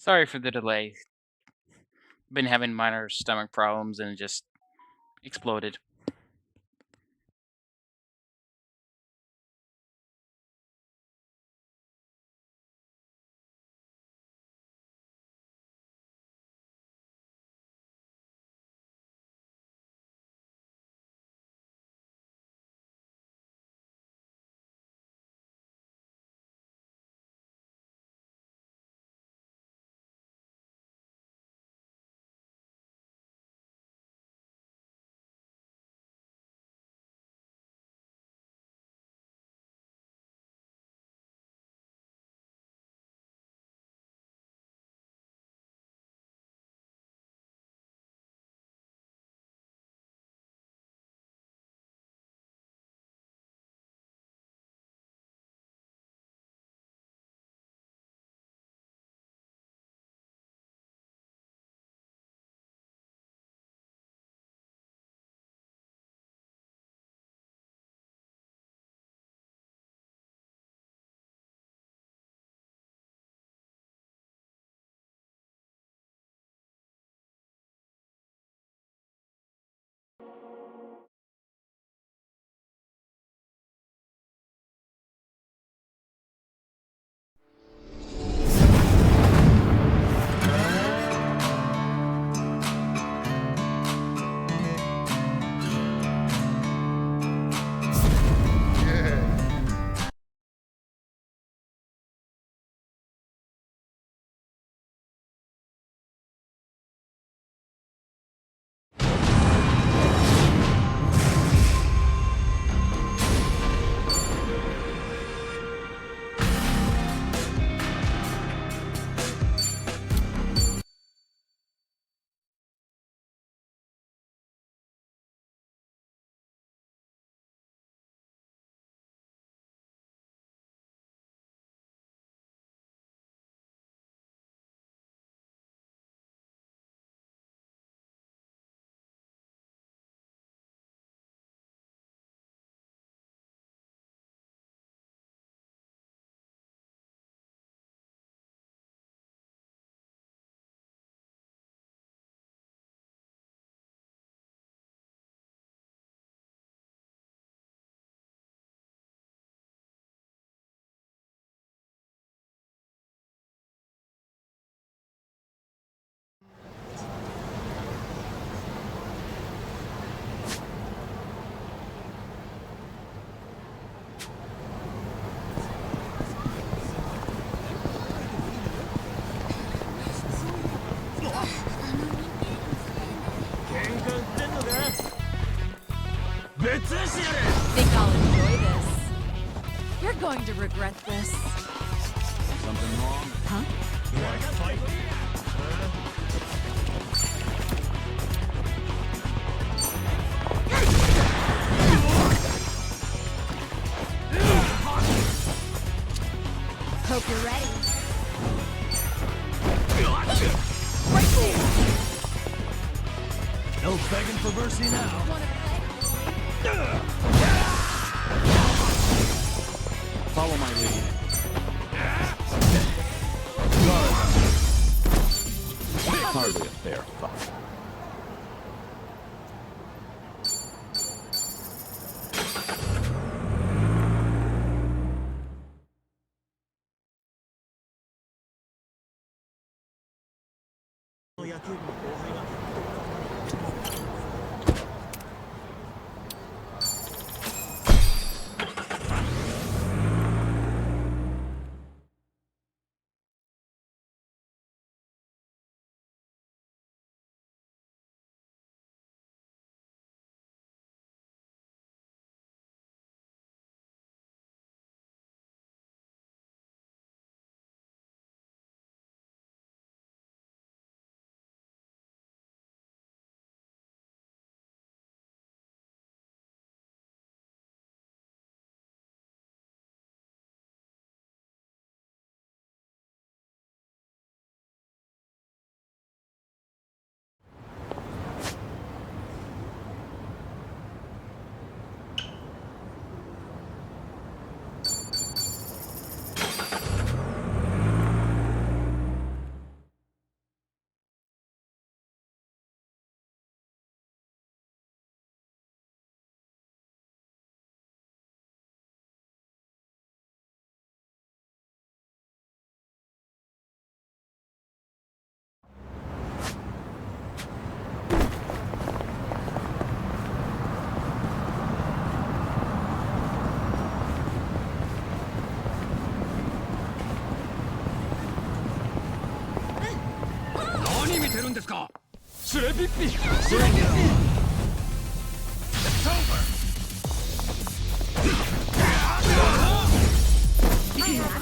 Sorry for the delay. Been having minor stomach problems and it just exploded. Think I'll enjoy this. You're going to regret this. Something wrong? Huh? Do I fight? Hope you're ready. No begging for mercy now. Follow my lead. Hardly a fair fight.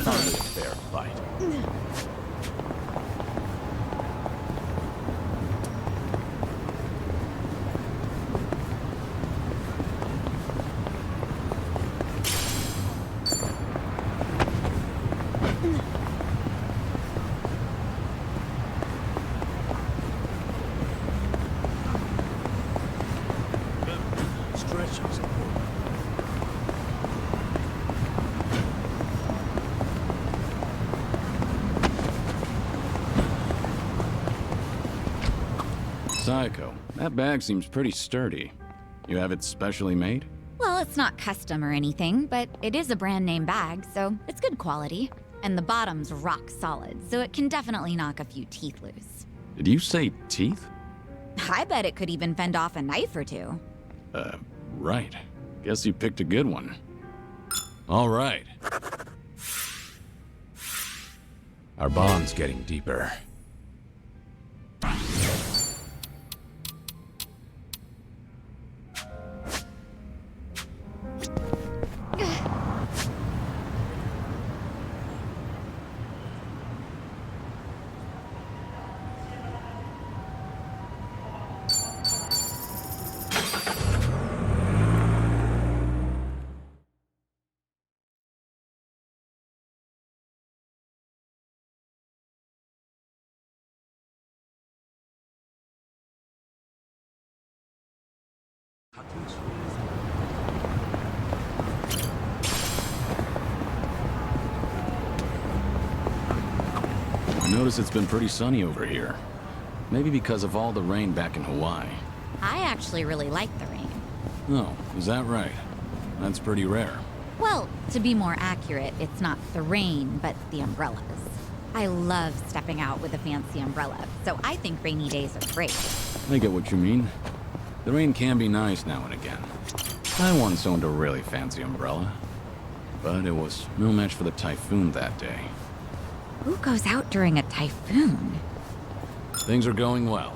Hardly a fair fight. Stretches. Psycho, that bag seems pretty sturdy. You have it specially made? Well, it's not custom or anything, but it is a brand name bag, so it's good quality. And the bottom's rock solid, so it can definitely knock a few teeth loose. Did you say teeth? I bet it could even fend off a knife or two. Right. Guess you picked a good one. All right. Our bond's getting deeper. I notice it's been pretty sunny over here. Maybe because of all the rain back in Hawaii. I actually really like the rain. Oh, is that right? That's pretty rare. Well, to be more accurate, it's not the rain, but the umbrellas. I love stepping out with a fancy umbrella, so I think rainy days are great. I get what you mean. The rain can be nice now and again. I once owned a really fancy umbrella, but it was no match for the typhoon that day. Who goes out during a typhoon? Things are going well.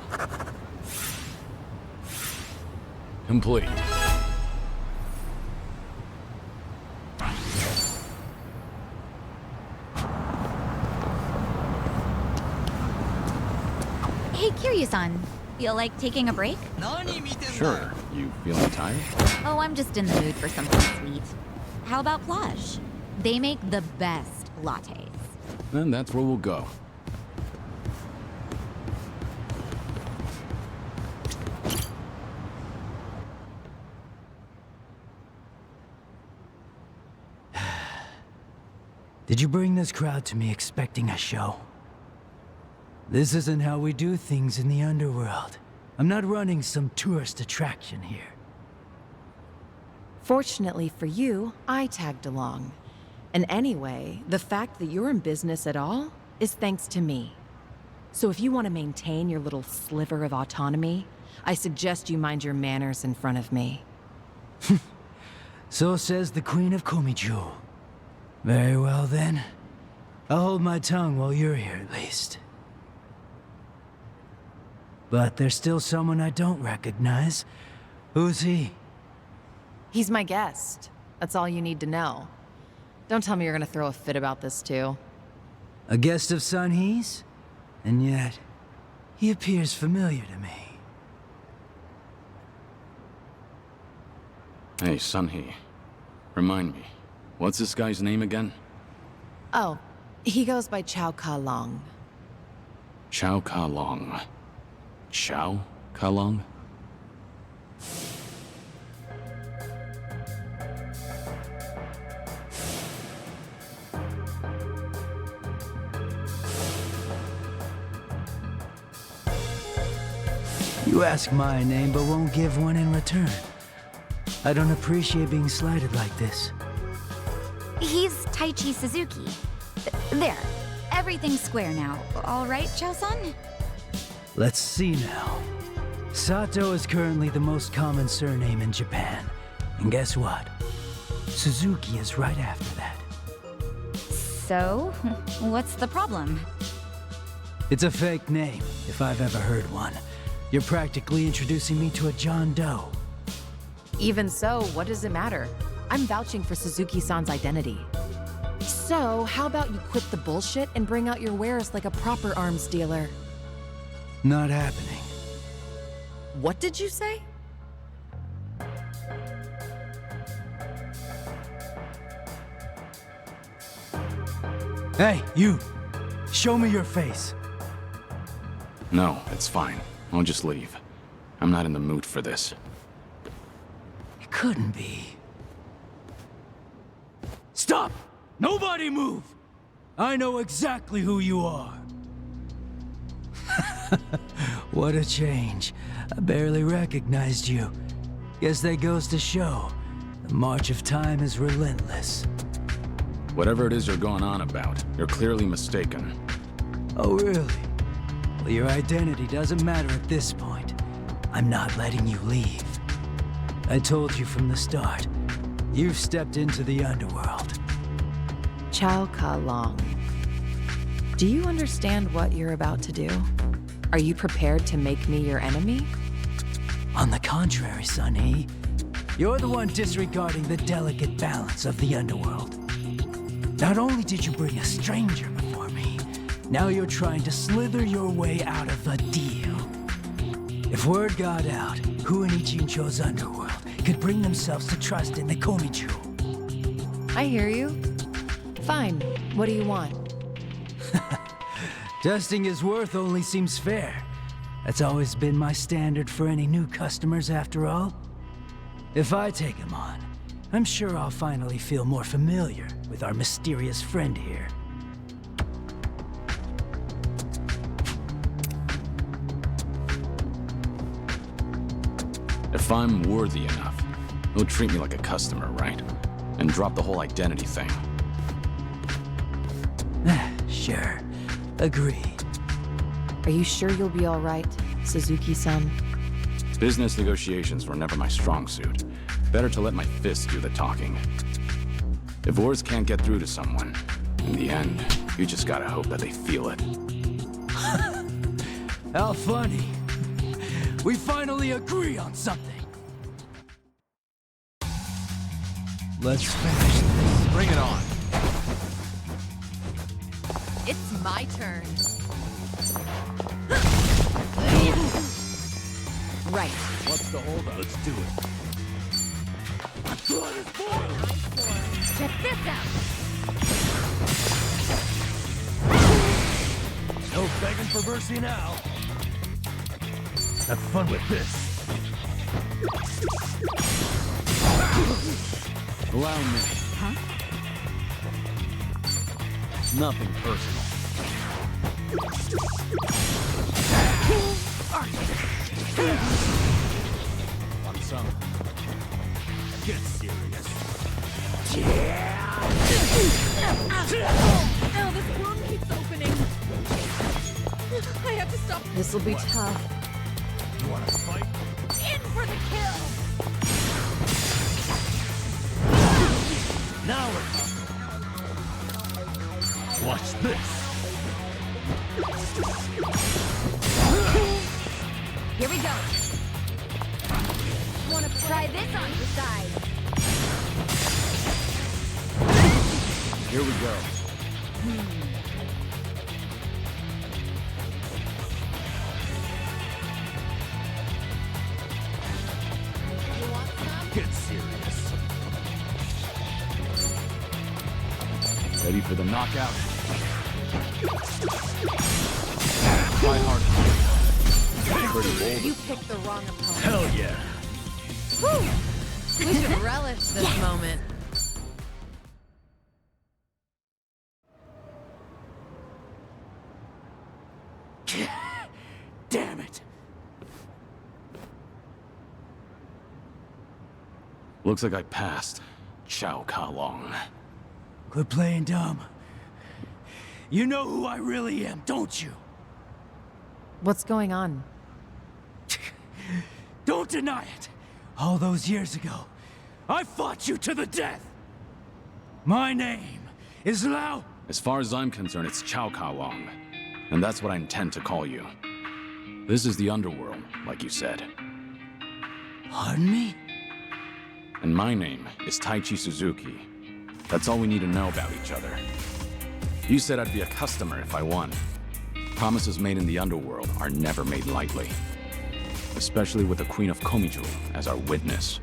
Complete. Hey, Kiryu-san, feel like taking a break? Sure. You feeling tired? Oh, I'm just in the mood for something sweet. How about Plage? They make the best lattes. Then that's where we'll go. Did you bring this crowd to me expecting a show? This isn't how we do things in the underworld. I'm not running some tourist attraction here. Fortunately for you, I tagged along. And anyway, the fact that you're in business at all is thanks to me. So if you want to maintain your little sliver of autonomy, I suggest you mind your manners in front of me. So says the Queen of Komiju. Very well then. I'll hold my tongue while you're here at least. But there's still someone I don't recognize. Who's he? He's my guest. That's all you need to know. Don't tell me you're gonna throw a fit about this too. A guest of Sun-Hee's? And yet, he appears familiar to me. Hey, Sun-Hee. Remind me, what's this guy's name again? Oh, he goes by Chow Ka-Long. Chow Ka-Long. Chow Ka-Long? You ask my name, but won't give one in return. I don't appreciate being slighted like this. He's Taichi Suzuki. There. Everything's square now. All right, Chow-san? Let's see now. Sato is currently the most common surname in Japan. And guess what? Suzuki is right after that. So, what's the problem? It's a fake name, if I've ever heard one. You're practically introducing me to a John Doe. Even so, what does it matter? I'm vouching for Suzuki-san's identity. So, how about you quit the bullshit and bring out your wares like a proper arms dealer? Not happening. What did you say? Hey, you! Show me your face. No, it's fine. I'll just leave. I'm not in the mood for this. It couldn't be. Stop! Nobody move! I know exactly who you are. What a change. I barely recognized you. Guess that goes to show. The march of time is relentless. Whatever it is you're going on about, you're clearly mistaken. Oh, really? Well, your identity doesn't matter at this point. I'm not letting you leave. I told you from the start. You've stepped into the underworld. Chow Ka Long. Do you understand what you're about to do? Are you prepared to make me your enemy? On the contrary, Sunny. You're the one disregarding the delicate balance of the underworld. Not only did you bring a stranger before me, now you're trying to slither your way out of a deal. If word got out, who in Ichincho's underworld could bring themselves to trust in the Komichu? I hear you. Fine. What do you want? Testing his worth only seems fair. That's always been my standard for any new customers, after all. If I take him on, I'm sure I'll finally feel more familiar with our mysterious friend here. If I'm worthy enough, he'll treat me like a customer, right? And drop the whole identity thing. Sure. Agreed. Are you sure you'll be all right, Suzuki-san? Business negotiations were never my strong suit. Better to let my fists do the talking. If words can't get through to someone, in the end, you just gotta hope that they feel it. How funny. We finally agree on something. Let's finish this. Bring it on. It's my turn. Right. What's the holdup? Let's do it. Check this out. No begging for mercy now. Have fun with this. Allow me. Huh? Nothing personal. Want some? Get serious. Ow, this wound keeps opening. I have to stop. This'll be tough. You wanna fight? In for the kill. Now we're talking. Watch this. Here we go. Want to try this on the side? Here we go. You want some? Get serious. Ready for the knockout? Try hard. Pretty bold. You picked the wrong opponent. Hell yeah. Woo! We should relish this moment. Damn it. Looks like I passed. Chow Ka Long. Quit playing dumb. You know who I really am, don't you? What's going on? Don't deny it. All those years ago, I fought you to the death. My name is Lao. As far as I'm concerned, it's Chow Ka Long. and that's what I intend to call you. This is the underworld, like you said. Pardon me? And my name is Taichi Suzuki. That's all we need to know about each other. You said I'd be a customer if I won. Promises made in the underworld are never made lightly. Especially with the Queen of Komiju as our witness.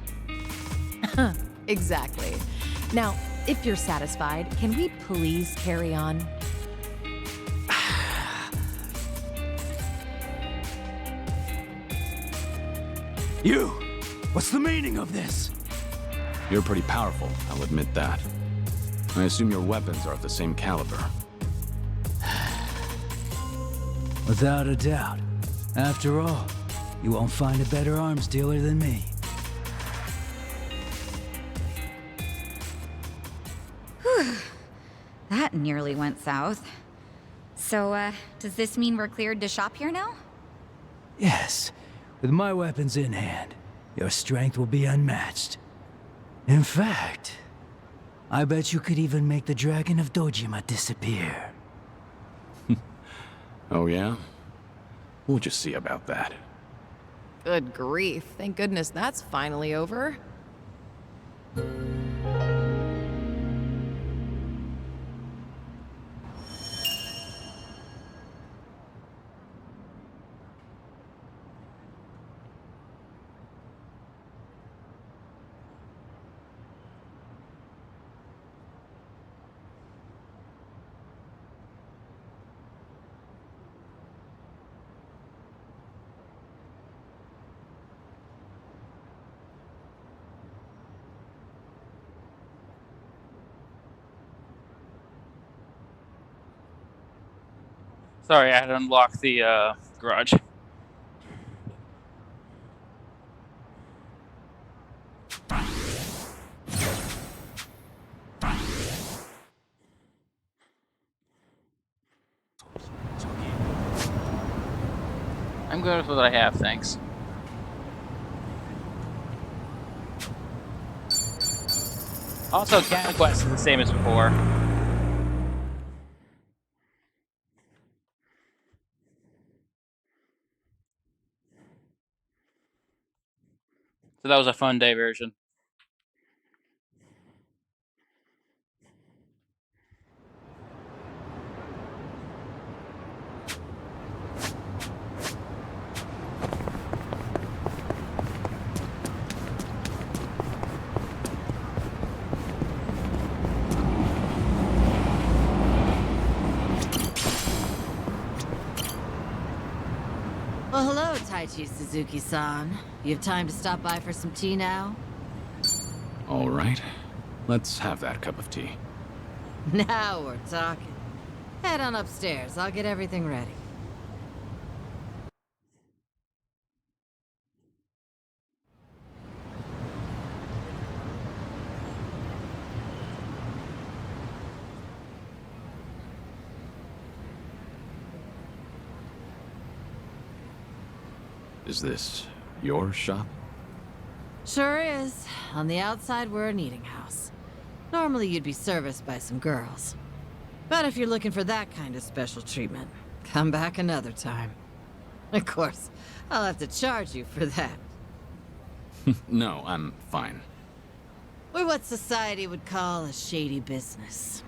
Exactly. Now, if you're satisfied, can we please carry on? You! What's the meaning of this? You're pretty powerful, I'll admit that. I assume your weapons are of the same caliber. Without a doubt. After all, you won't find a better arms dealer than me. That nearly went south. So, does this mean we're cleared to shop here now? Yes, with my weapons in hand, your strength will be unmatched. In fact, I bet you could even make the Dragon of Dojima disappear. Oh yeah? We'll just see about that. Good grief. Thank goodness that's finally over. Sorry, I had to unlock the garage. I'm good with what I have, thanks. Also, Cat Quest is the same as before. So that was a fun day version. Well, hello, Taichi Suzuki-san. You have time to stop by for some tea now? All right. Let's have that cup of tea. Now we're talking. Head on upstairs. I'll get everything ready. Is this your shop? Sure is. On the outside, we're an eating house. Normally, you'd be serviced by some girls. But if you're looking for that kind of special treatment, come back another time. Of course, I'll have to charge you for that. No, I'm fine. We're what society would call a shady business.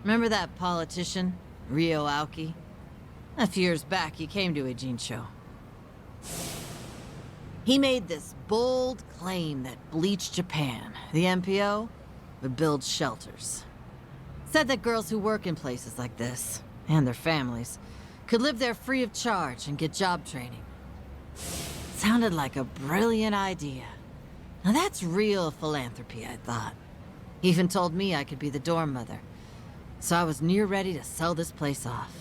Remember that politician, Ryo Aoki? A few years back, he came to Ijincho. He made this bold claim that Bleach Japan, the MPO, would build shelters. Said that girls who work in places like this, and their families, could live there free of charge and get job training. Sounded like a brilliant idea. Now that's real philanthropy, I thought. He even told me I could be the dorm mother. So I was near ready to sell this place off.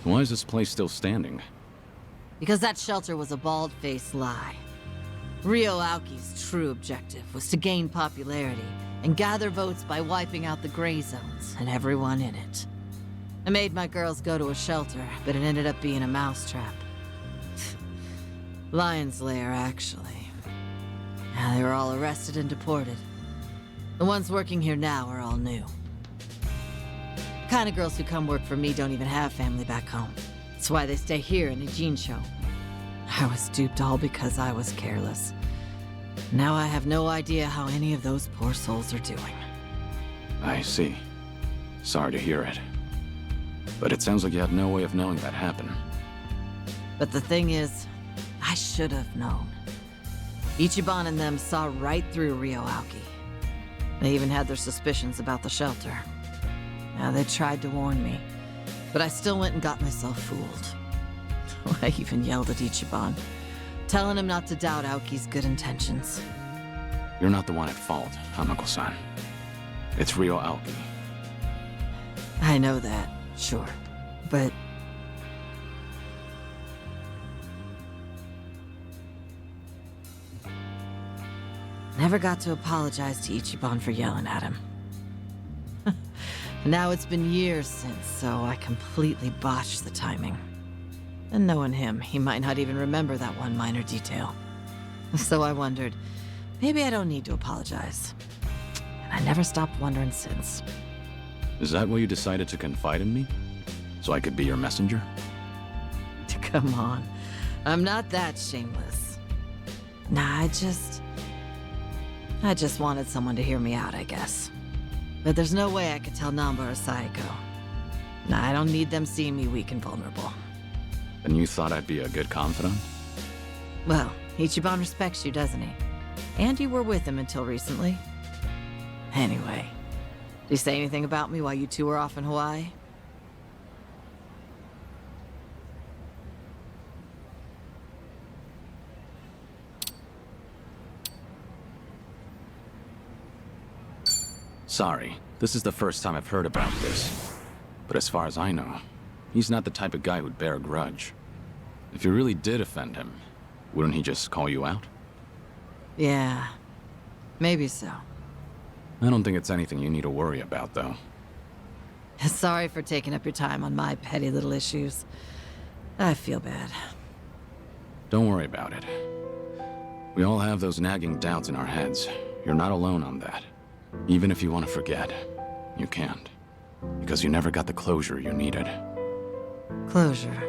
Why is this place still standing? Because that shelter was a bald-faced lie. Ryo Aoki's true objective was to gain popularity and gather votes by wiping out the gray zones and everyone in it. I made my girls go to a shelter, but it ended up being a mousetrap. Lion's lair, actually. They were all arrested and deported. The ones working here now are all new. Kind of girls who come work for me don't even have family back home. That's why they stay here in Ijincho. I was duped all because I was careless. Now I have no idea how any of those poor souls are doing. I see. Sorry to hear it. But it sounds like you had no way of knowing that happened. But the thing is, I should have known. Ichiban and them saw right through Rio Aoki. They even had their suspicions about the shelter. Now, they tried to warn me, but I still went and got myself fooled. I even yelled at Ichiban, telling him not to doubt Aoki's good intentions. You're not the one at fault, Hamako-san. It's Rio Aoki. I know that, sure, but... Never got to apologize to Ichiban for yelling at him. Now it's been years since, so I completely botched the timing. And knowing him, he might not even remember that one minor detail. So I wondered, maybe I don't need to apologize. And I never stopped wondering since. Is that why you decided to confide in me? So I could be your messenger? Come on, I'm not that shameless. Nah, I just wanted someone to hear me out, I guess. But there's no way I could tell Namba or Saeko. Nah, I don't need them seeing me weak and vulnerable. And you thought I'd be a good confidant? Well, Ichiban respects you, doesn't he? And you were with him until recently. Anyway, did he say anything about me while you two were off in Hawaii? Sorry, this is the first time I've heard about this. But as far as I know, he's not the type of guy who'd bear a grudge. If you really did offend him, wouldn't he just call you out? Yeah, maybe so. I don't think it's anything you need to worry about, though. Sorry for taking up your time on my petty little issues. I feel bad. Don't worry about it. We all have those nagging doubts in our heads. You're not alone on that. Even if you want to forget, you can't. Because you never got the closure you needed. Closure.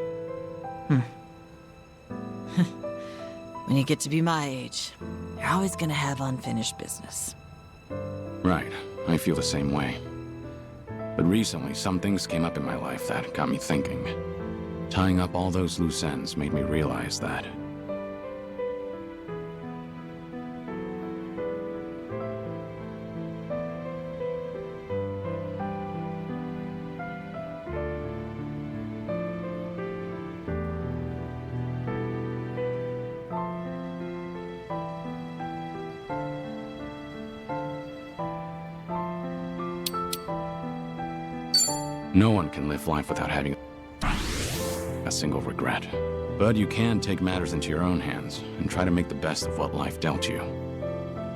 When you get to be my age, you're always gonna have unfinished business. Right, I feel the same way. But recently, some things came up in my life that got me thinking. Tying up all those loose ends made me realize that. No one can live life without having a single regret. But you can take matters into your own hands and try to make the best of what life dealt you.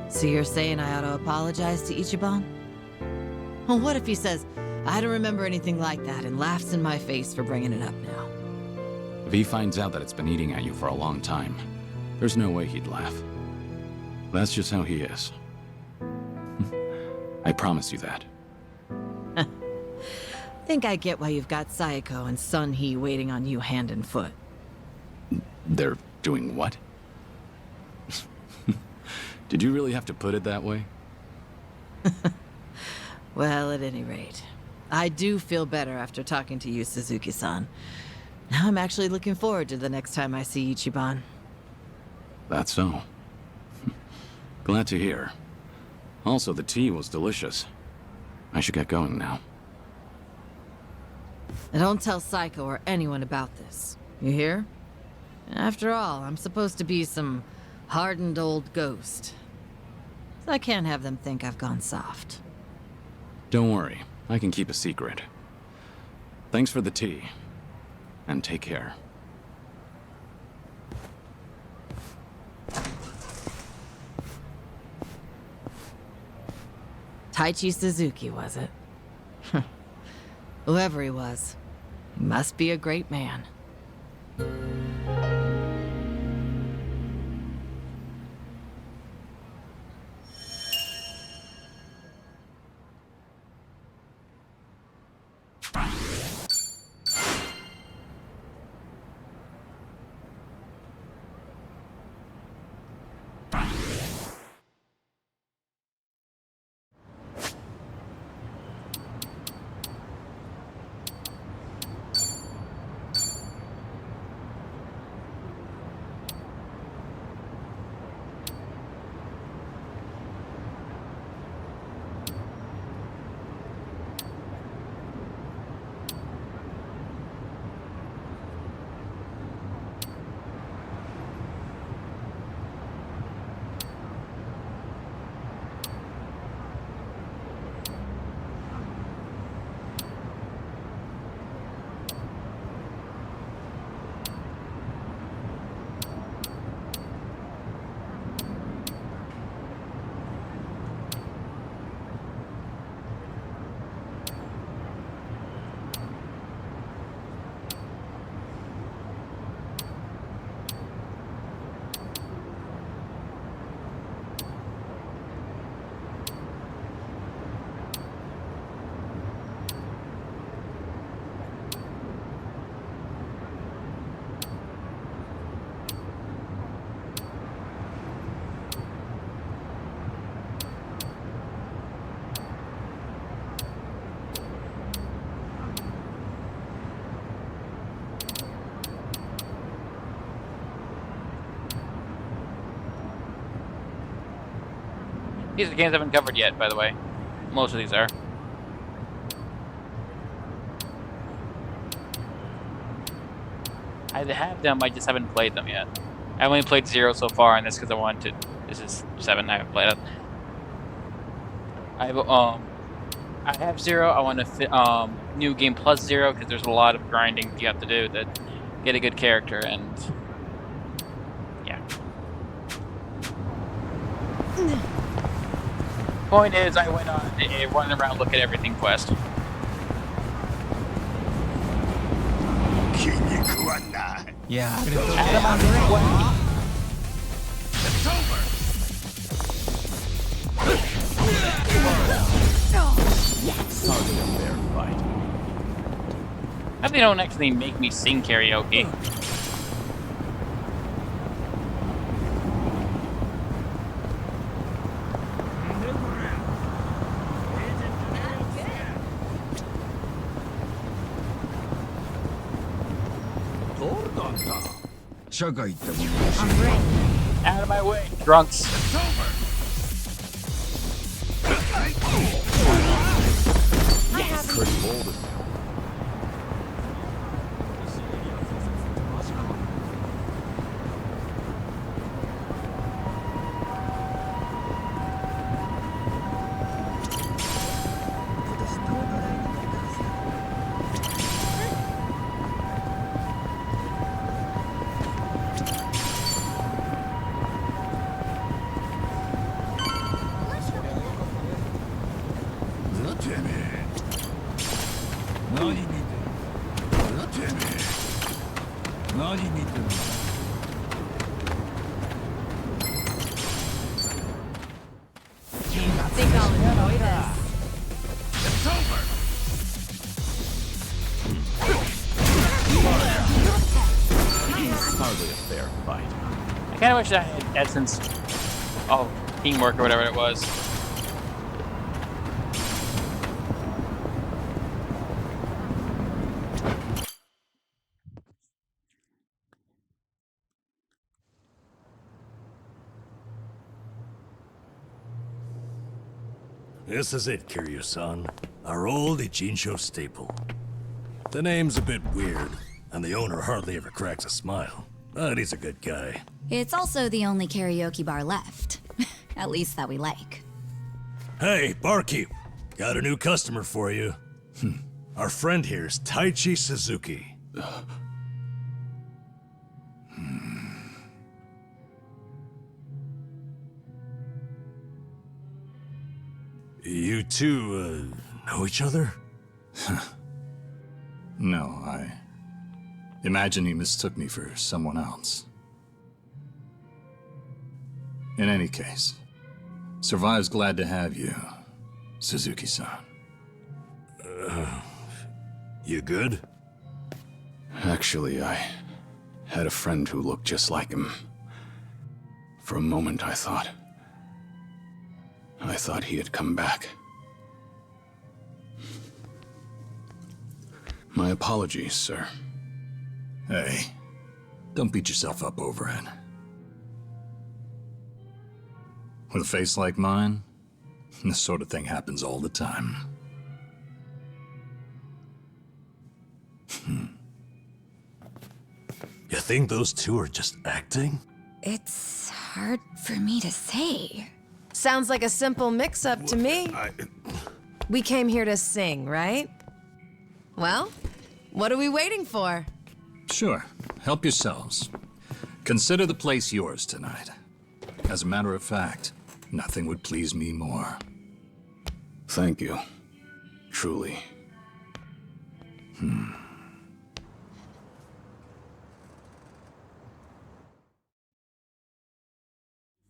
So you're saying I ought to apologize to Ichiban? Well, what if he says, I don't remember anything like that, and laughs in my face for bringing it up now? If he finds out that it's been eating at you for a long time, there's no way he'd laugh. That's just how he is. I promise you that. Think I get why you've got Saeko and Sun Hee waiting on you hand and foot. They're doing what? Did you really have to put it that way? Well, at any rate, I do feel better after talking to you, Suzuki-san. Now I'm actually looking forward to the next time I see Ichiban. That's so. Glad to hear. Also, the tea was delicious. I should get going now. And don't tell Saeko or anyone about this. You hear? After all, I'm supposed to be some hardened old ghost. So I can't have them think I've gone soft. Don't worry, I can keep a secret. Thanks for the tea. And take care. Taichi Suzuki, was it? Whoever he was, he must be a great man. These are games I haven't covered yet, by the way. Most of these are. I have them, I just haven't played them yet. I only played 0 so far, and that's because I wanted to. This is 7, I haven't played it. I have 0, I want to fit, New Game Plus 0, because there's a lot of grinding you have to do to get a good character, and yeah. Point is, I went on a run around look at everything quest. Yeah. Hardly a fair fight. I think they don't actually make me sing karaoke. Out of my way, drunks. Pretty bold of you. Think I'll enjoy this. Hardly a fair fight. I kind of wish I had essence of teamwork or whatever it was. This is it, Kiryu-san. Our old Ichinsho staple. The name's a bit weird, and the owner hardly ever cracks a smile. But he's a good guy. It's also the only karaoke bar left. At least that we like. Hey, barkeep! Got a new customer for you. Our friend here's Taichi Suzuki. You two, know each other? No, I imagine he mistook me for someone else. In any case, Survive's glad to have you, Suzuki-san. You good? Actually, I had a friend who looked just like him. For a moment, I thought he had come back. My apologies, sir. Hey, don't beat yourself up over it. With a face like mine, this sort of thing happens all the time. You think those two are just acting? It's hard for me to say. Sounds like a simple mix-up to me. We came here to sing, right? Well, what are we waiting for? Sure, help yourselves. Consider the place yours tonight. As a matter of fact, nothing would please me more. Thank you. Truly.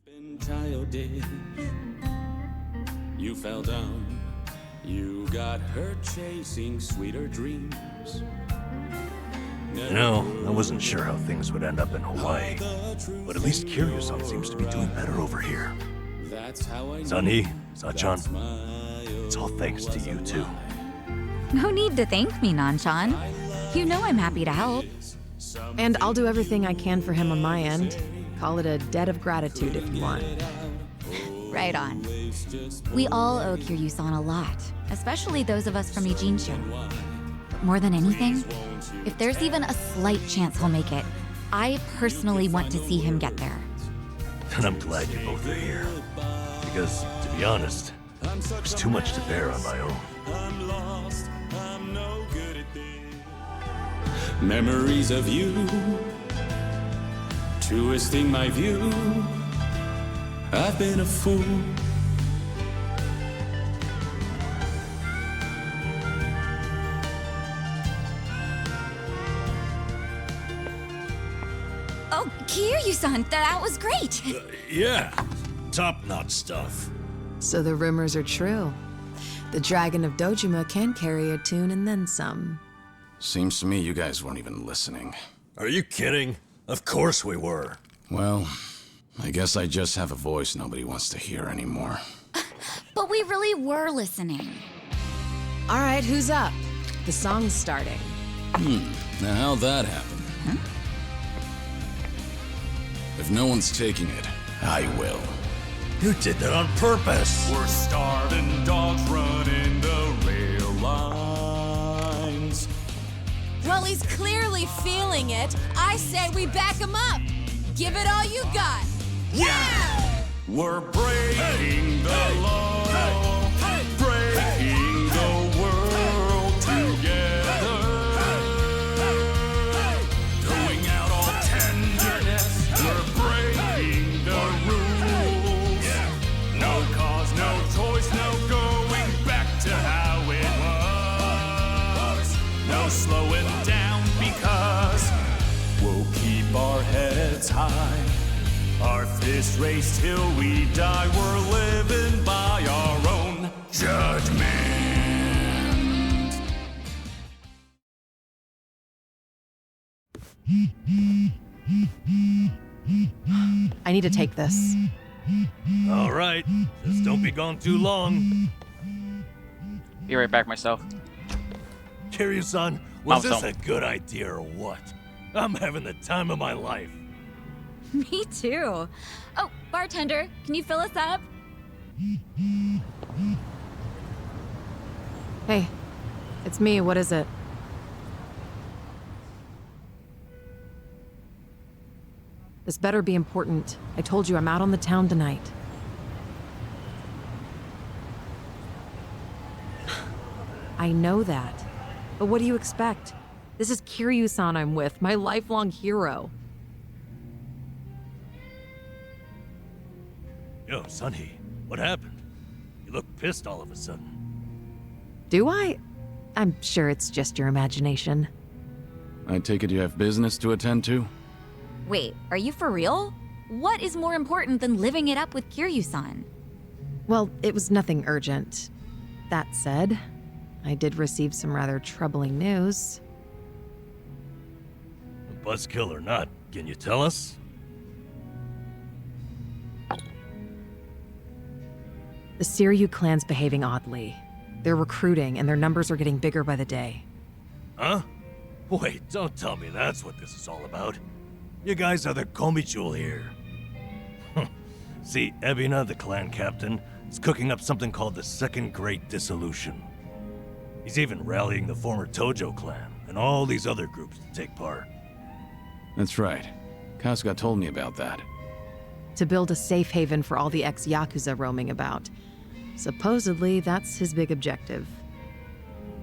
Been childish. You fell down. You got hurt chasing sweeter dreams. You know, I wasn't sure how things would end up in Hawaii, but at least Kiryu-san seems to be doing better over here. That's how I Sunny, Sachan, it's all thanks to you two. No need to thank me, Nanchan. You know I'm happy to help. And I'll do everything I can for him on my end. Call it a debt of gratitude if you want. Right on. We all owe Kiryu-san a lot, especially those of us from Ijincho. But more than anything, if there's even a slight chance he'll make it, I personally want to see him get there. And I'm glad you both are here. Because, to be honest, there's too much to bear on my own. I'm lost, I'm no good at this. Memories of you, twisting my view. I've been a fool. Oh, Kiryu-san, that was great! Yeah, top-notch stuff. So the rumors are true. The Dragon of Dojima can carry a tune and then some. Seems to me you guys weren't even listening. Are you kidding? Of course we were. Well, I guess I just have a voice nobody wants to hear anymore. But we really were listening. All right, who's up? The song's starting. Now how'd that happen? Huh? If no one's taking it, I will. You did that on purpose. We're starving dogs running the rail lines. Well, he's clearly feeling it. I say we back him up. Give it all you got. Yeah! We're breaking the law, breaking the world together. Throwing out all tenderness, we're breaking the rules. No cause, no choice, no going back to how it was. No slowing down because we'll keep our heads high. Our fist raised till we die. We're living by our own judgment. I need to take this. All right, just don't be gone too long. Be right back myself. Kiryu-san, was Mom, this a good idea or what? I'm having the time of my life. Me too. Oh, bartender, can you fill us up? Hey, it's me. What is it? This better be important. I told you I'm out on the town tonight. I know that. But what do you expect? This is Kiryu-san I'm with, my lifelong hero. Yo, Sunny, what happened? You look pissed all of a sudden. Do I? I'm sure it's just your imagination. I take it you have business to attend to? Wait, are you for real? What is more important than living it up with Kiryu-san? Well, it was nothing urgent. That said, I did receive some rather troubling news. Buzzkill or not, can you tell us? The Siryu clan's behaving oddly. They're recruiting, and their numbers are getting bigger by the day. Huh? Wait, don't tell me that's what this is all about. You guys are the Komichul here. See, Ebina, the clan captain, is cooking up something called the Second Great Dissolution. He's even rallying the former Tojo clan and all these other groups to take part. That's right. Kasuga told me about that. To build a safe haven for all the ex-Yakuza roaming about. Supposedly, that's his big objective.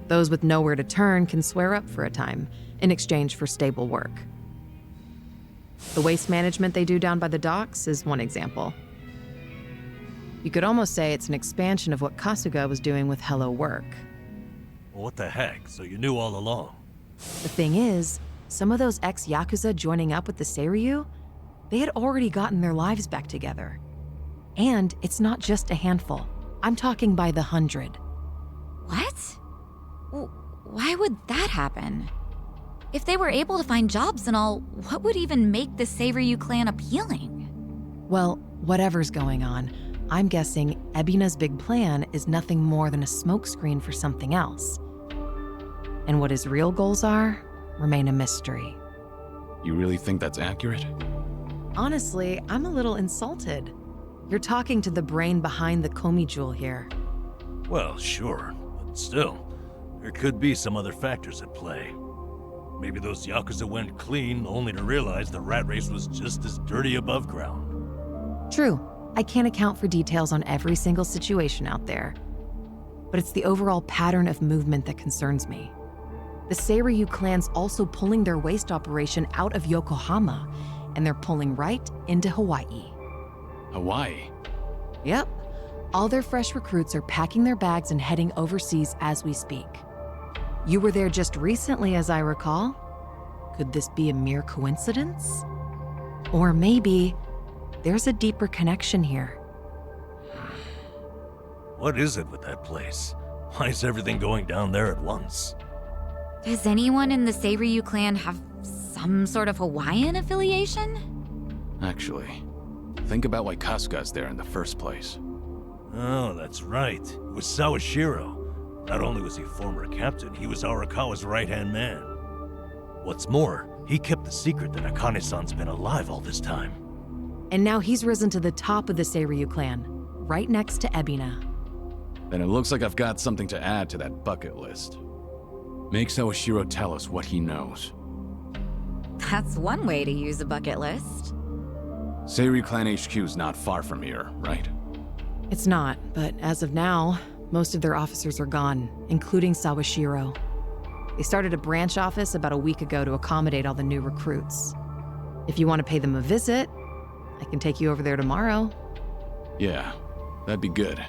Those with nowhere to turn can swear up for a time, in exchange for stable work. The waste management they do down by the docks is one example. You could almost say it's an expansion of what Kasuga was doing with Hello Work. Well, what the heck? So you knew all along? The thing is, some of those ex-Yakuza joining up with the Seiryu, they had already gotten their lives back together. And it's not just a handful. I'm talking by the 100. What? Why would that happen? If they were able to find jobs and all, what would even make the Seiryu clan appealing? Well, whatever's going on, I'm guessing Ebina's big plan is nothing more than a smokescreen for something else. And what his real goals are remain a mystery. You really think that's accurate? Honestly, I'm a little insulted. You're talking to the brain behind the Komi jewel here. Well, sure, but still, there could be some other factors at play. Maybe those Yakuza went clean only to realize the rat race was just as dirty above ground. True, I can't account for details on every single situation out there. But it's the overall pattern of movement that concerns me. The Seiryu clan's also pulling their waste operation out of Yokohama, and they're pulling right into Hawaii. Hawaii? Yep. All their fresh recruits are packing their bags and heading overseas as we speak. You were there just recently, as I recall. Could this be a mere coincidence? Or maybe there's a deeper connection here. What is it with that place? Why is everything going down there at once? Does anyone in the Seiryu clan have some sort of Hawaiian affiliation? Actually, think about why Kasuga's there in the first place. Oh, that's right. It was Sawashiro. Not only was he former captain, he was Arakawa's right-hand man. What's more, he kept the secret that Akane-san's been alive all this time. And now he's risen to the top of the Seiryu clan, right next to Ebina. Then it looks like I've got something to add to that bucket list. Make Sawashiro tell us what he knows. That's one way to use a bucket list. Seiryu Clan HQ's not far from here, right? It's not, but as of now, most of their officers are gone, including Sawashiro. They started a branch office about a week ago to accommodate all the new recruits. If you want to pay them a visit, I can take you over there tomorrow. Yeah, that'd be good.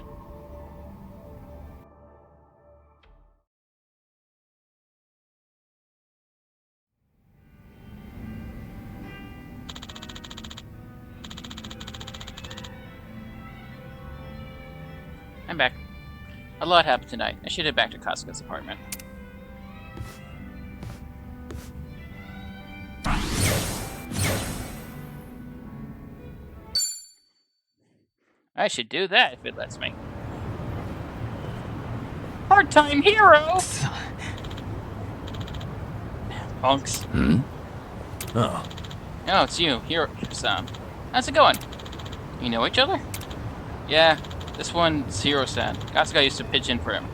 I'm back. A lot happened tonight. I should head back to Kasuga's apartment. I should do that if it lets me. Part-time hero! Punks. Oh, Oh, it's you, Hiro-san. How's it going? You know each other? Yeah, this one's Hiro-san. Kasuga used to pitch in for him.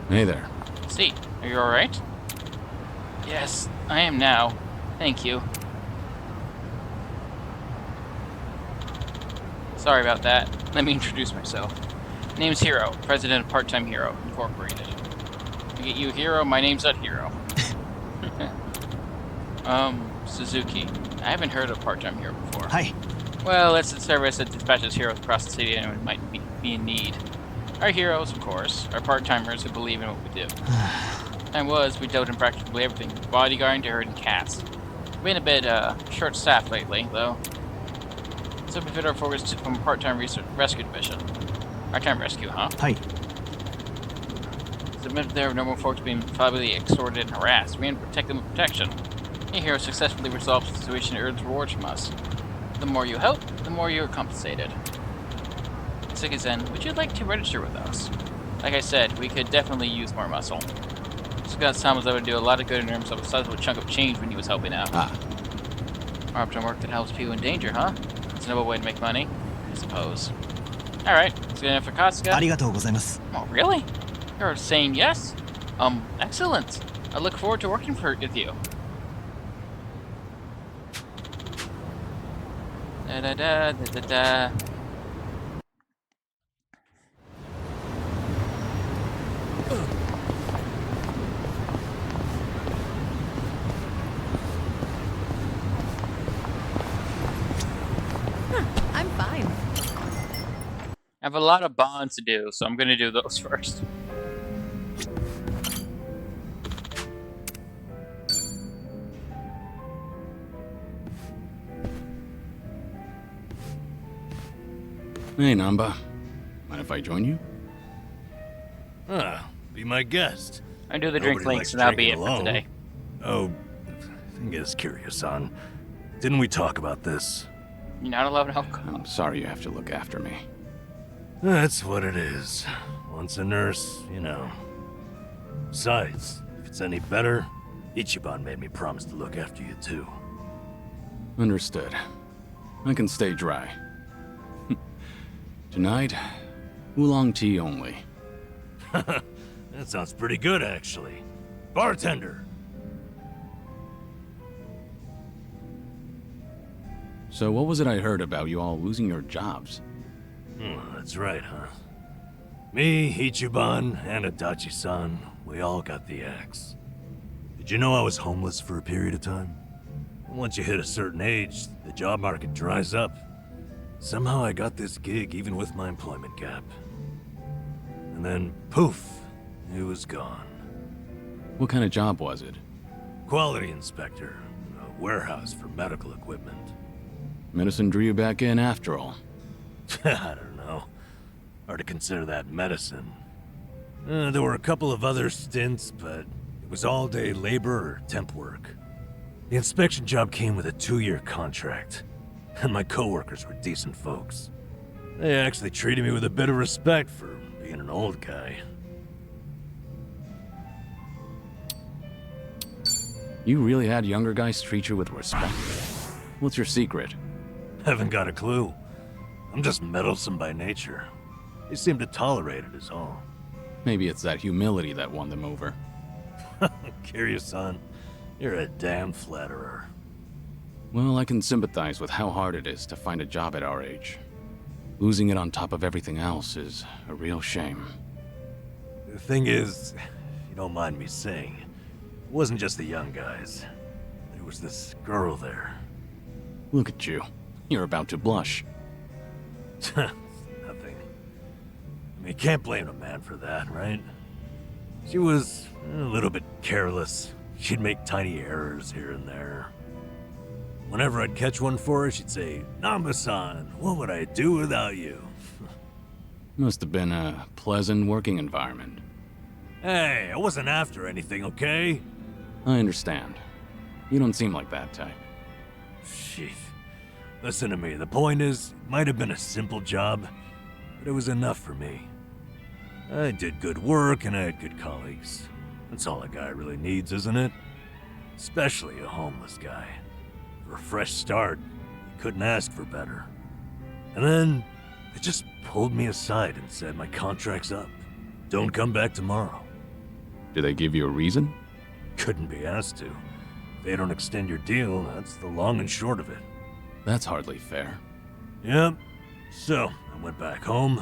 Hey there. See, are you alright? Yes, I am now. Thank you. Sorry about that. Let me introduce myself. Name's Hiro, president of Part-Time Hero, Incorporated. To get you Hiro, my name's not Hiro. Suzuki. I haven't heard of Part-Time Hero before. Hi. Well, it's the service that dispatches heroes across the city anyone might be in need. Our heroes, of course, are part-timers who believe in what we do. Time was, we dealt in practically everything, from bodyguarding to herding cats. We've been a bit, short-staffed lately, though. So we fit our focus from a part-time rescue division. Part-time rescue, huh? Hi. Submitted there of normal folks being probably extorted and harassed. We aim to protect them with protection. Your hero successfully resolves the situation and earns rewards from us. The more you help, the more you are compensated. Citizen, would you like to register with us? Like I said, we could definitely use more muscle. Scott-san was able to do a lot of good in terms of a sizable chunk of change when he was helping out. Part-time work that helps people in danger, huh? It's a noble way to make money, I suppose. Alright, that's good enough for Kasuga. ありがとうございます。 Oh, really? You're saying yes? Excellent. I look forward to working with you. Da da da da da da. I'm fine. I have a lot of bonds to do, so I'm gonna do those first. Hey, Namba. Mind if I join you? Be my guest. I do the drink Nobody links, likes and that'll be it drinking for alone. today. Oh, thing is, Kiryu-san, didn't we talk about this? You're not allowed alcohol. I'm sorry you have to look after me. That's what it is. Once a nurse, you know. Besides, if it's any better, Ichiban made me promise to look after you too. Understood. I can stay dry. Tonight, oolong tea only. That sounds pretty good, actually. Bartender! So what was it I heard about you all losing your jobs? That's right, huh? Me, Ichiban, and Adachi-san, we all got the axe. Did you know I was homeless for a period of time? Once you hit a certain age, the job market dries up. Somehow I got this gig even with my employment gap. And then, poof, it was gone. What kind of job was it? Quality inspector, a warehouse for medical equipment. Medicine drew you back in after all. I don't know. Hard to consider that medicine. There were a couple of other stints, but it was all-day labor or temp work. The inspection job came with a 2-year contract, and my coworkers were decent folks. They actually treated me with a bit of respect for being an old guy. You really had younger guys treat you with respect? What's your secret? Haven't got a clue. I'm just meddlesome by nature. They seem to tolerate it is all. Maybe it's that humility that won them over. Kiryu-san, you're a damn flatterer. Well, I can sympathize with how hard it is to find a job at our age. Losing it on top of everything else is a real shame. The thing is, if you don't mind me saying, it wasn't just the young guys. There was this girl there. Look at you. You're about to blush. Nothing. I mean, you can't blame a man for that, right? She was a little bit careless. She'd make tiny errors here and there. Whenever I'd catch one for her, she'd say, "Namba-san, what would I do without you?" Must have been a pleasant working environment. Hey, I wasn't after anything, okay? I understand. You don't seem like that type. Shit. Listen to me, the point is, it might have been a simple job, but it was enough for me. I did good work and I had good colleagues. That's all a guy really needs, isn't it? Especially a homeless guy. For a fresh start, you couldn't ask for better. And then, they just pulled me aside and said my contract's up. Don't come back tomorrow. Did they give you a reason? Couldn't be asked to. If they don't extend your deal, that's the long and short of it. That's hardly fair. Yep. So, I went back home,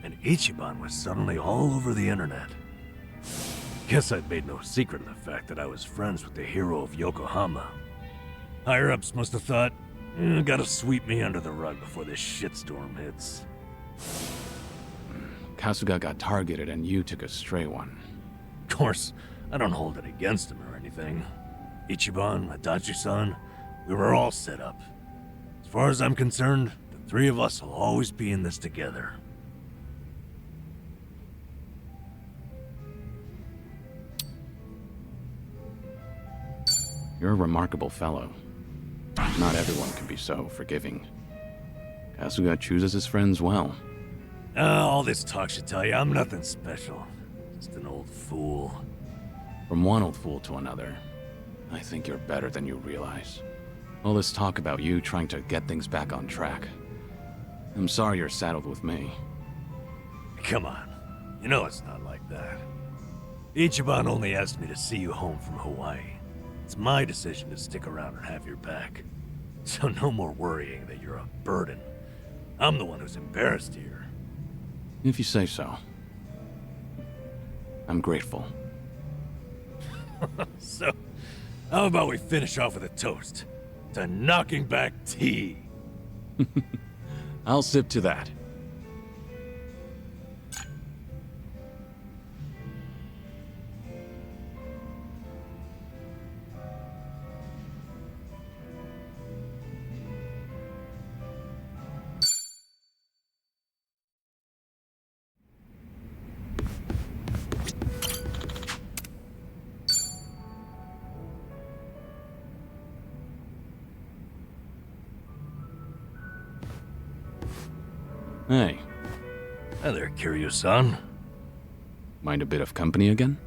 and Ichiban was suddenly all over the internet. Guess I'd made no secret of the fact that I was friends with the hero of Yokohama. Higher-ups must have thought, gotta sweep me under the rug before this shitstorm hits. Kasuga got targeted and you took a stray one. Of course, I don't hold it against him or anything. Ichiban, Adachi-san, we were all set up. As far as I'm concerned, the three of us will always be in this together. You're a remarkable fellow. Not everyone can be so forgiving. Kasuga chooses his friends well. All this talk should tell you I'm nothing special. Just an old fool. From one old fool to another, I think you're better than you realize. All this talk about you trying to get things back on track. I'm sorry you're saddled with me. Come on. You know it's not like that. Ichiban only asked me to see you home from Hawaii. It's my decision to stick around and have your back. So no more worrying that you're a burden. I'm the one who's embarrassed here. If you say so. I'm grateful. So, how about we finish off with a toast to knocking back tea? I'll sip to that. Hey, Hi there, Kiryu-san. mind a bit of company again?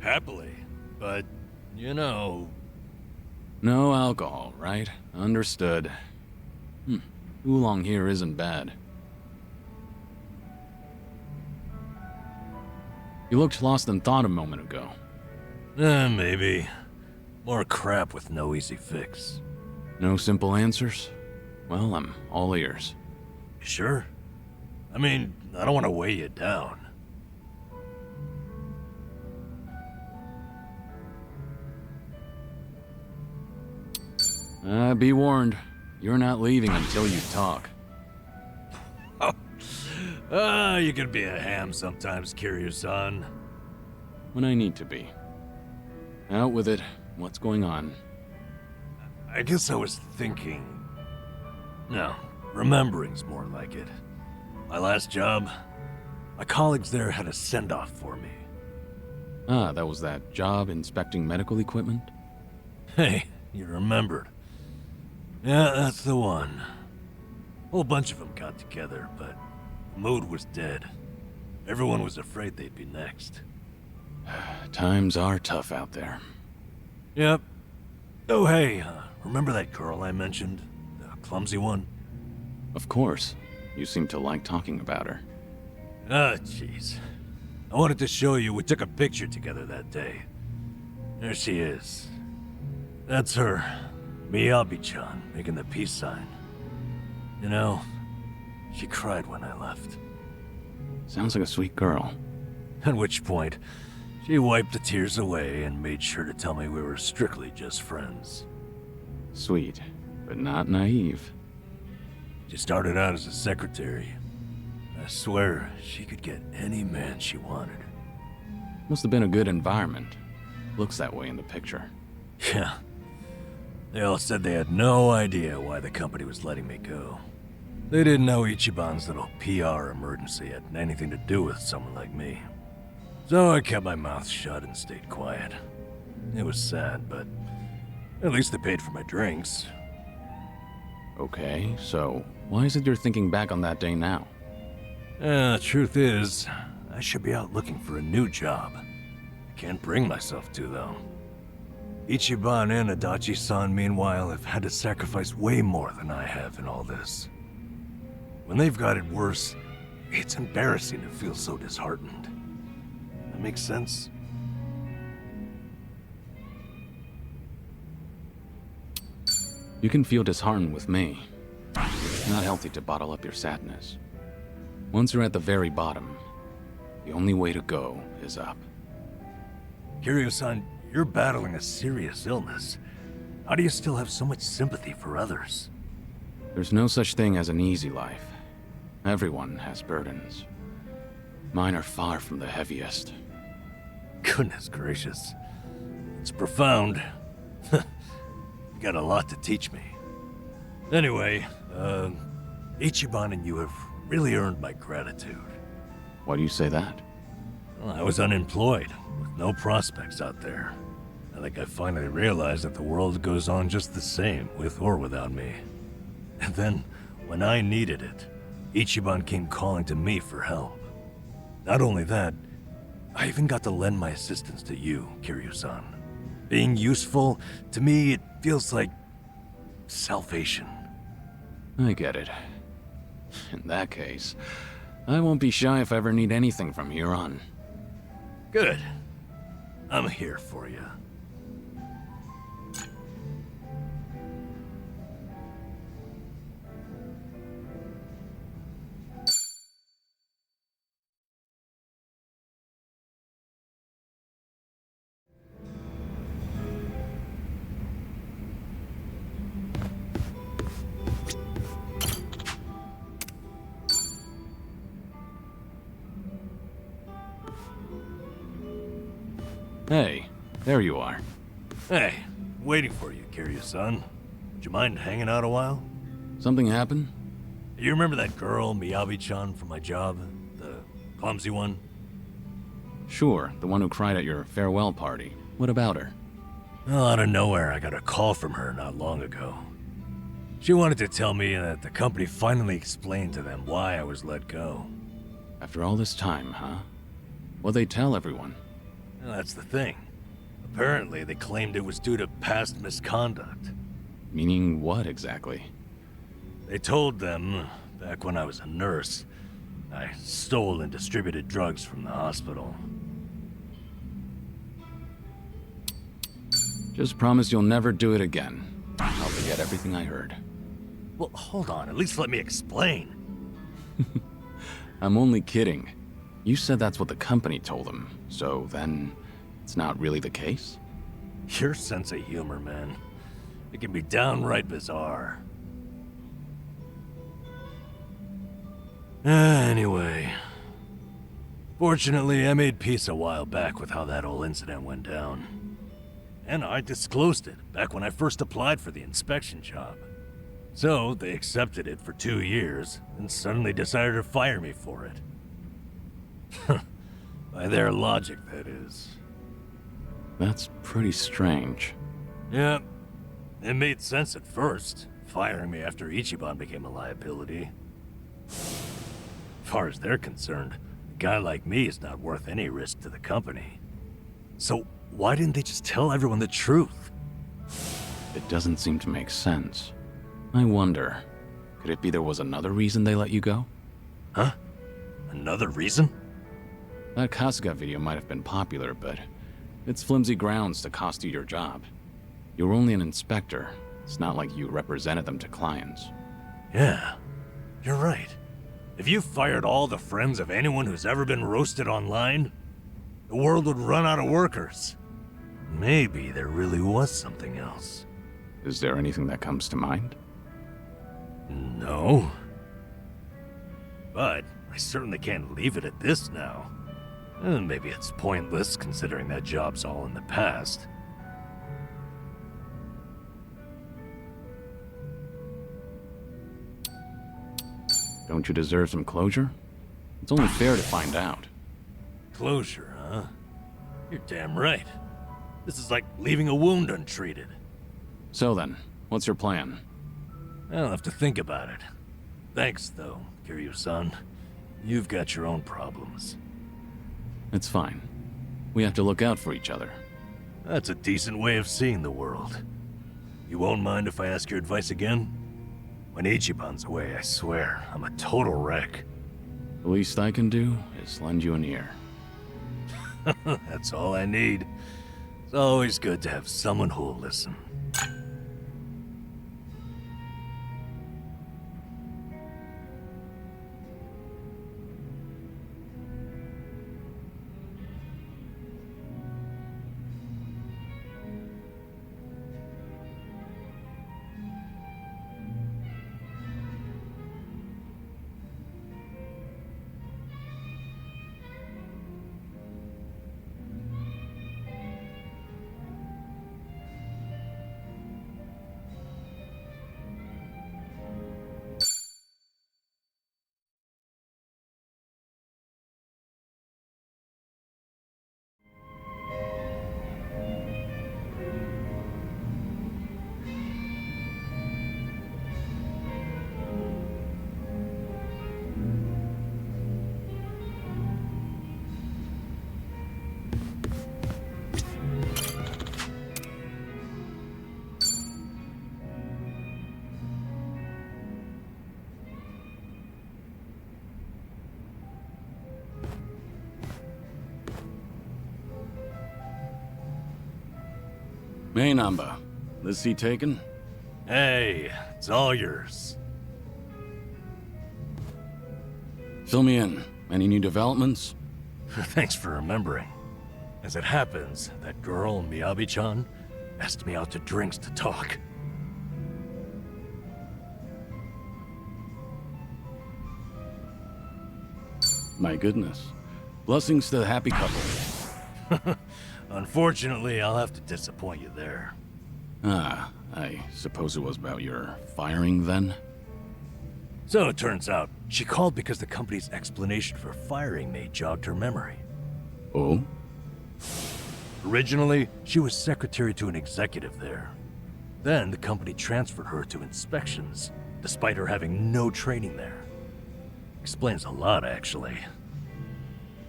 Happily, but, you know... No alcohol, right? Understood. Too long here isn't bad. You looked lost in thought a moment ago. Maybe. More crap with no easy fix. No simple answers? Well, I'm all ears. You sure? I mean, I don't want to weigh you down. Be warned. You're not leaving until you talk. You can be a ham sometimes, Kiryu-san. When I need to be. Out with it. What's going on? I guess I was thinking... No, remembering's more like it. My last job, my colleagues there had a send-off for me. Ah, that was that job inspecting medical equipment? Hey, you remembered. Yeah, that's the one. Whole bunch of them got together, but the mood was dead. Everyone was afraid they'd be next. Times are tough out there. Yep. Oh, hey, remember that girl I mentioned? The clumsy one? Of course. You seem to like talking about her. Ah, jeez. I wanted to show you we took a picture together that day. There she is. That's her. Miyabi-chan, making the peace sign. You know, she cried when I left. Sounds like a sweet girl. At which point, she wiped the tears away and made sure to tell me we were strictly just friends. Sweet, but not naive. She started out as a secretary. I swear, she could get any man she wanted. Must have been a good environment. Looks that way in the picture. Yeah. They all said they had no idea why the company was letting me go. They didn't know Ichiban's little PR emergency had anything to do with someone like me. So I kept my mouth shut and stayed quiet. It was sad, but at least they paid for my drinks. Okay, so why is it you're thinking back on that day now? Truth is, I should be out looking for a new job. I can't bring myself to, though. Ichiban and Adachi-san, meanwhile, have had to sacrifice way more than I have in all this. When they've got it worse, it's embarrassing to feel so disheartened. That makes sense? You can feel disheartened with me. It's not healthy to bottle up your sadness. Once you're at the very bottom, the only way to go is up. Kiryu-san, you're battling a serious illness. How do you still have so much sympathy for others? There's no such thing as an easy life. Everyone has burdens. Mine are far from the heaviest. Goodness gracious. It's profound. You got a lot to teach me. Anyway, Ichiban and you have really earned my gratitude. Why do you say that? Well, I was unemployed, with no prospects out there. I think I finally realized that the world goes on just the same, with or without me. And then, when I needed it, Ichiban came calling to me for help. Not only that, I even got to lend my assistance to you, Kiryu-san. Being useful, to me, it feels like salvation. I get it. In that case, I won't be shy if I ever need anything from here on. Good. I'm here for you. Hey, there you are. Hey, waiting for you, Kiryu-san. Would you mind hanging out a while? Something happened? You remember that girl, Miyabi-chan, from my job? The clumsy one? Sure, the one who cried at your farewell party. What about her? Well, out of nowhere, I got a call from her not long ago. She wanted to tell me that the company finally explained to them why I was let go. After all this time, huh? What'd they tell everyone? Well, that's the thing. Apparently, they claimed it was due to past misconduct. Meaning what exactly? They told them, back when I was a nurse, I stole and distributed drugs from the hospital. Just promise you'll never do it again. I'll forget everything I heard. Well, hold on, at least let me explain. I'm only kidding. You said that's what the company told them, so then it's not really the case? Your sense of humor, man. It can be downright bizarre. Anyway. Fortunately, I made peace a while back with how that whole incident went down. And I disclosed it back when I first applied for the inspection job. So, they accepted it for 2 years, and suddenly decided to fire me for it. By their logic, that is. That's pretty strange. Yeah, it made sense at first, firing me after Ichiban became a liability. As far as they're concerned, a guy like me is not worth any risk to the company. So, why didn't they just tell everyone the truth? It doesn't seem to make sense. I wonder, could it be there was another reason they let you go? Huh? Another reason? That Kasuga video might have been popular, but it's flimsy grounds to cost you your job. You were only an inspector. It's not like you represented them to clients. Yeah, you're right. If you fired all the friends of anyone who's ever been roasted online, the world would run out of workers. Maybe there really was something else. Is there anything that comes to mind? No. But I certainly can't leave it at this now. And maybe it's pointless considering that job's all in the past. Don't you deserve some closure? It's only fair to find out. Closure, huh? You're damn right. This is like leaving a wound untreated. So then, what's your plan? I'll have to think about it. Thanks, though, Kiryu-san. You've got your own problems. It's fine. We have to look out for each other. That's a decent way of seeing the world. You won't mind if I ask your advice again? When Ichiban's away, I swear, I'm a total wreck. The least I can do is lend you an ear. That's all I need. It's always good to have someone who'll listen. Hey, Namba. This seat taken? Hey, it's all yours. Fill me in. Any new developments? Thanks for remembering. As it happens, that girl, Miyabi-chan, asked me out to drinks to talk. My goodness. Blessings to the happy couple. Unfortunately, I'll have to disappoint you there. Ah, I suppose it was about your firing then? So it turns out, she called because the company's explanation for firing me jogged her memory. Oh? Originally, she was secretary to an executive there. Then the company transferred her to inspections, despite her having no training there. Explains a lot, actually.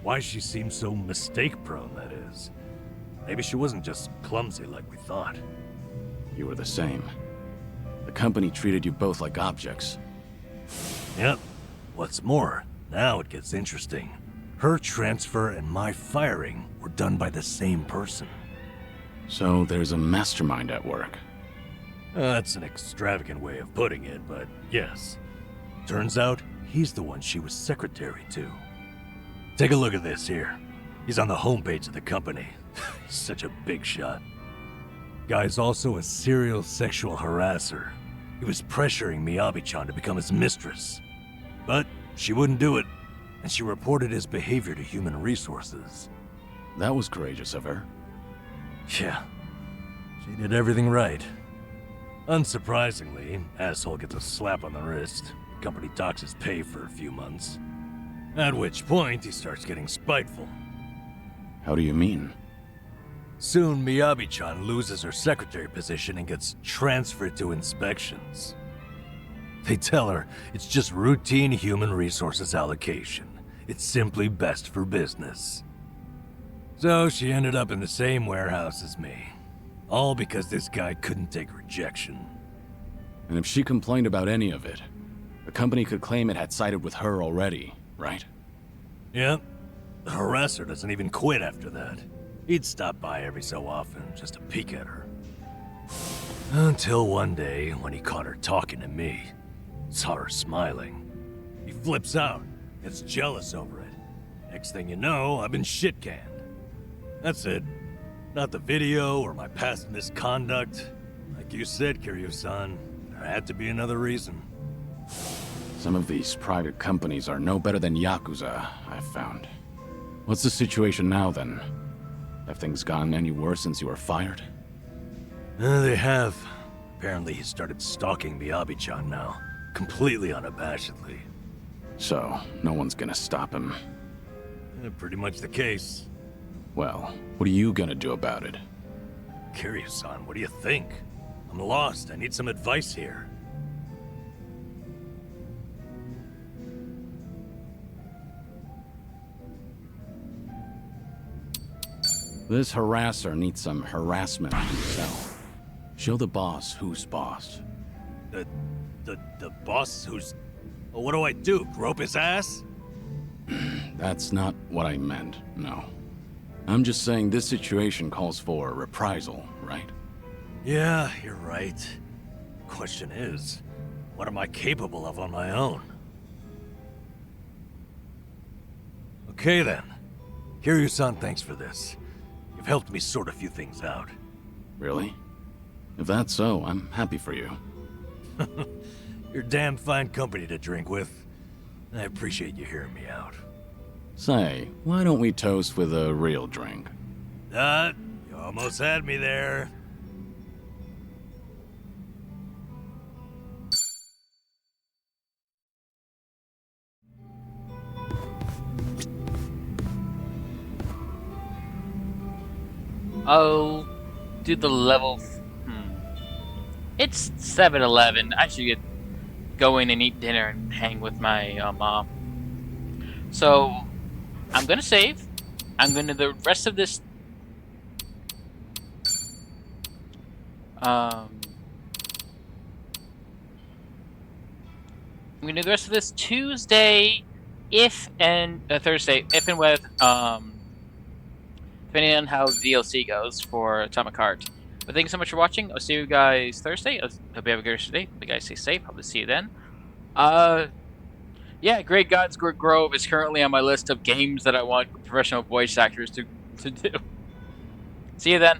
Why she seems so mistake-prone, that is. Maybe she wasn't just clumsy like we thought. You were the same. The company treated you both like objects. Yep. What's more, now it gets interesting. Her transfer and my firing were done by the same person. So there's a mastermind at work. That's an extravagant way of putting it, but yes. Turns out, he's the one she was secretary to. Take a look at this here. He's on the homepage of the company. He's such a big shot. Guy's also a serial sexual harasser. He was pressuring Miyabi-chan to become his mistress. But she wouldn't do it, and she reported his behavior to human resources. That was courageous of her. Yeah, she did everything right. Unsurprisingly, asshole gets a slap on the wrist. The company docks his pay for a few months. At which point, he starts getting spiteful. How do you mean? Soon, Miyabi-chan loses her secretary position and gets transferred to inspections. They tell her it's just routine human resources allocation. It's simply best for business. So she ended up in the same warehouse as me. All because this guy couldn't take rejection. And if she complained about any of it, the company could claim it had sided with her already, right? Yep. The harasser doesn't even quit after that. He'd stop by every so often just to peek at her. Until one day, when he caught her talking to me, saw her smiling. He flips out, gets jealous over it. Next thing you know, I've been shit-canned. That's it. Not the video or my past misconduct. Like you said, Kiryu-san, there had to be another reason. Some of these private companies are no better than Yakuza, I've found. What's the situation now, then? Have things gone any worse since you were fired? They have. Apparently he started stalking Miyabi-chan now, completely unabashedly. So, no one's gonna stop him. Pretty much the case. Well, what are you gonna do about it? Kiryu-san, what do you think? I'm lost. I need some advice here. This harasser needs some harassment himself. Show the boss who's boss. The boss who's... Well, what do I do? Grope his ass? That's not what I meant, no. I'm just saying this situation calls for reprisal, right? Yeah, you're right. Question is, what am I capable of on my own? Okay then. Kiryu-san, thanks for this. You've helped me sort a few things out. Really? If that's so, I'm happy for you. You're damn fine company to drink with. I appreciate you hearing me out. Say, why don't we toast with a real drink? You almost had me there. I'll do the level. It's 7-Eleven. I should get going and eat dinner and hang with my mom. So, I'm gonna save. I'm gonna do the rest of this. I'm gonna do the rest of this Tuesday, Thursday, if and with depending on how the DLC goes for Atomic Heart. But thank you so much for watching. I'll see you guys Thursday. I hope you have a good rest of the day. Hope you guys stay safe. Hope to see you then. Yeah, Great Gods Grove is currently on my list of games that I want professional voice actors to do. See you then.